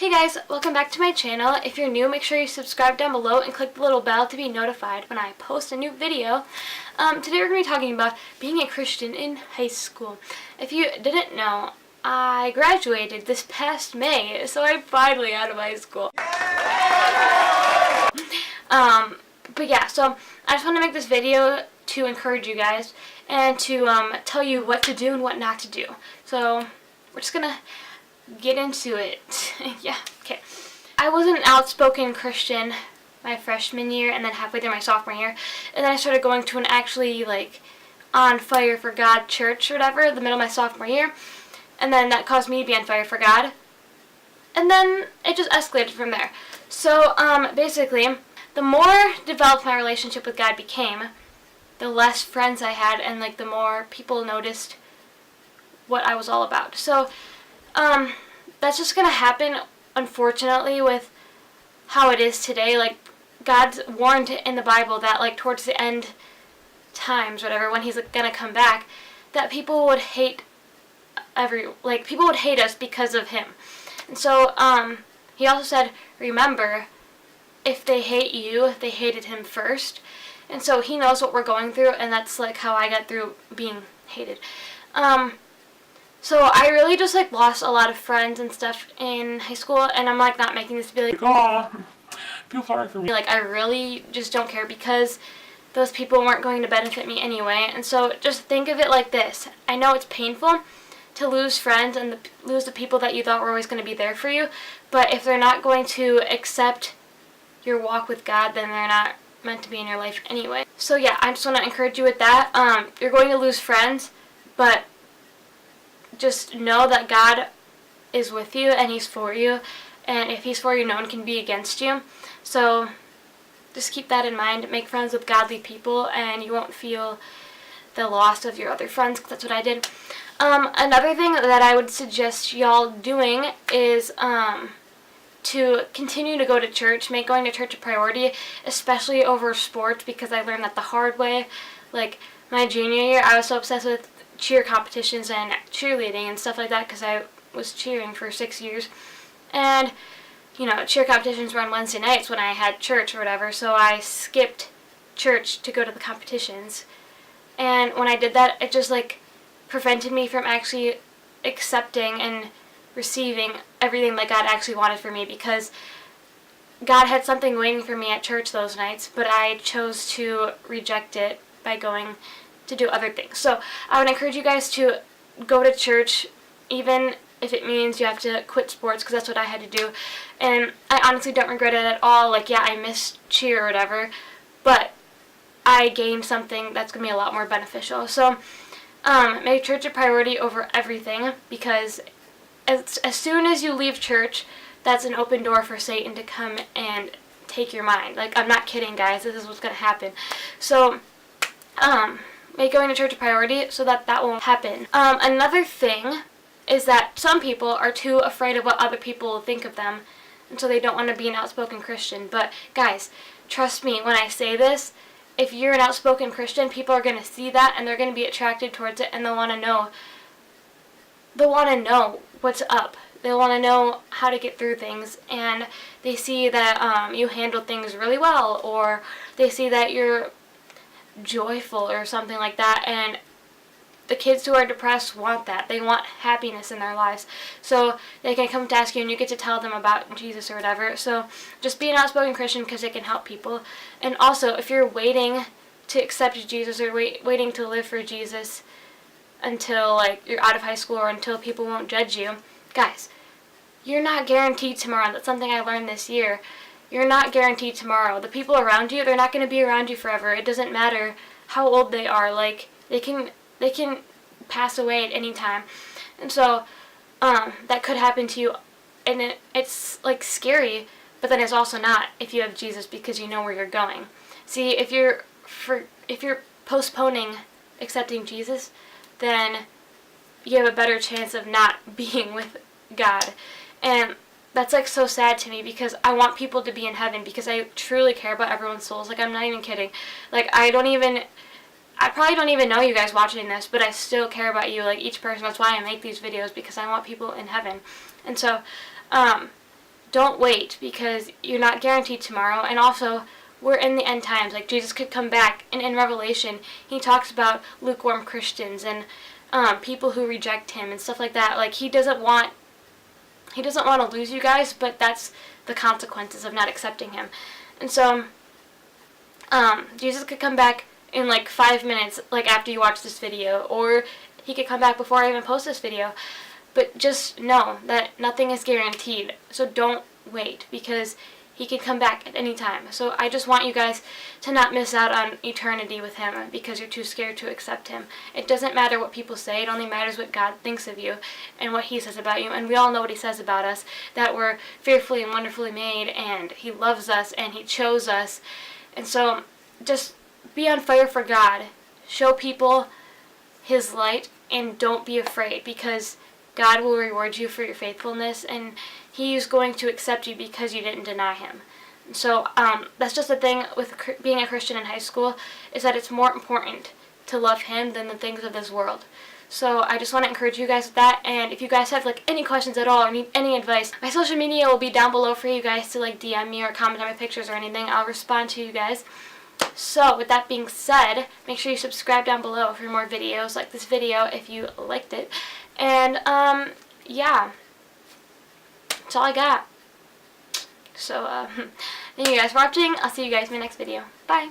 Hey guys, welcome back to my channel. If you're new, make sure you subscribe down below and click the little bell to be notified when I post a new video. Today we're going to be talking about being a Christian in high school. If you didn't know, I graduated this past May, so I'm finally out of high school. But yeah, so I just want to make this video to encourage you guys and to tell you what to do and what not to do. So we're just going to get into it. Yeah, okay. I was an outspoken Christian my freshman year and then halfway through my sophomore year. And then I started going to an actually on fire for God church or whatever the middle of my sophomore year. And then that caused me to be on fire for God. And then it just escalated from there. So basically, the more developed my relationship with God became, the less friends I had and the more people noticed what I was all about. So that's just going to happen, unfortunately, with how it is today. God's warned in the Bible that, towards the end times, whatever, when He's going to come back, that people would hate people would hate us because of Him. And so, He also said, remember, if they hate you, they hated Him first. And so He knows what we're going through, and that's, how I got through being hated. So I really just lost a lot of friends and stuff in high school, and I'm not making this to be oh, feel sorry for me. I really just don't care because those people weren't going to benefit me anyway. And so just think of it like this. I know it's painful to lose friends and lose the people that you thought were always going to be there for you, but if they're not going to accept your walk with God, then they're not meant to be in your life anyway. So yeah, I just want to encourage you with that. You're going to lose friends, but just know that God is with you and He's for you, and if He's for you, no one can be against you. So just keep that in mind. Make friends with godly people and you won't feel the loss of your other friends, because that's what I did. Another thing that I would suggest y'all doing is to continue to go to church. Make going to church a priority, especially over sports, because I learned that the hard way. My junior year, I was so obsessed with cheer competitions and cheerleading and stuff like that because I was cheering for 6 years. And, cheer competitions were on Wednesday nights when I had church or whatever, so I skipped church to go to the competitions. And when I did that, it just, prevented me from actually accepting and receiving everything that God actually wanted for me, because God had something waiting for me at church those nights, but I chose to reject it by going to do other things. So I would encourage you guys to go to church, even if it means you have to quit sports, because that's what I had to do. And I honestly don't regret it at all. Yeah, I missed cheer or whatever, but I gained something that's going to be a lot more beneficial. So make church a priority over everything, because as soon as you leave church, that's an open door for Satan to come and take your mind. I'm not kidding, guys. This is what's going to happen. So make going to church a priority so that won't happen. Another thing is that some people are too afraid of what other people will think of them, and so they don't want to be an outspoken Christian. But guys, trust me when I say this, if you're an outspoken Christian, people are going to see that and they're going to be attracted towards it, and they'll want to know what's up. They'll want to know how to get through things, and they see that you handle things really well, or they see that you're joyful or something like that. And the kids who are depressed want that. They want happiness in their lives, so they can come to ask you and you get to tell them about Jesus or whatever. So just be an outspoken Christian, because it can help people. And also, if you're waiting to accept Jesus or waiting to live for Jesus until you're out of high school or until people won't judge you, guys, you're not guaranteed tomorrow. That's something I learned this year. You're not guaranteed tomorrow. The people around you, they're not going to be around you forever. It doesn't matter how old they are. They can pass away at any time. And so that could happen to you. And it's scary, but then it's also not if you have Jesus, because you know where you're going. See, if you're postponing accepting Jesus, then you have a better chance of not being with God. And that's so sad to me, because I want people to be in heaven, because I truly care about everyone's souls. I'm not even kidding. I probably don't even know you guys watching this, but I still care about you, each person. That's why I make these videos, because I want people in heaven. And so don't wait, because you're not guaranteed tomorrow. And also, we're in the end times. Like, Jesus could come back, and in Revelation he talks about lukewarm Christians and people who reject him and stuff like that. Like, he doesn't want to lose you guys, but that's the consequences of not accepting him. And so Jesus could come back in like 5 minutes, like after you watch this video, or he could come back before I even post this video. But just know that nothing is guaranteed, so don't wait, because he can come back at any time. So I just want you guys to not miss out on eternity with him because you're too scared to accept him. It doesn't matter what people say. It only matters what God thinks of you and what he says about you. And we all know what he says about us, that we're fearfully and wonderfully made, and he loves us and he chose us. And so just be on fire for God. Show people his light, and don't be afraid, because God will reward you for your faithfulness, and he is going to accept you because you didn't deny him. So that's just the thing with being a Christian in high school, is that it's more important to love him than the things of this world. So I just want to encourage you guys with that. And if you guys have like any questions at all or need any advice, my social media will be down below for you guys to like DM me or comment on my pictures or anything. I'll respond to you guys. So with that being said, make sure you subscribe down below for more videos like this video if you liked it. And yeah, that's all I got. So thank you guys for watching. I'll see you guys in my next video. Bye.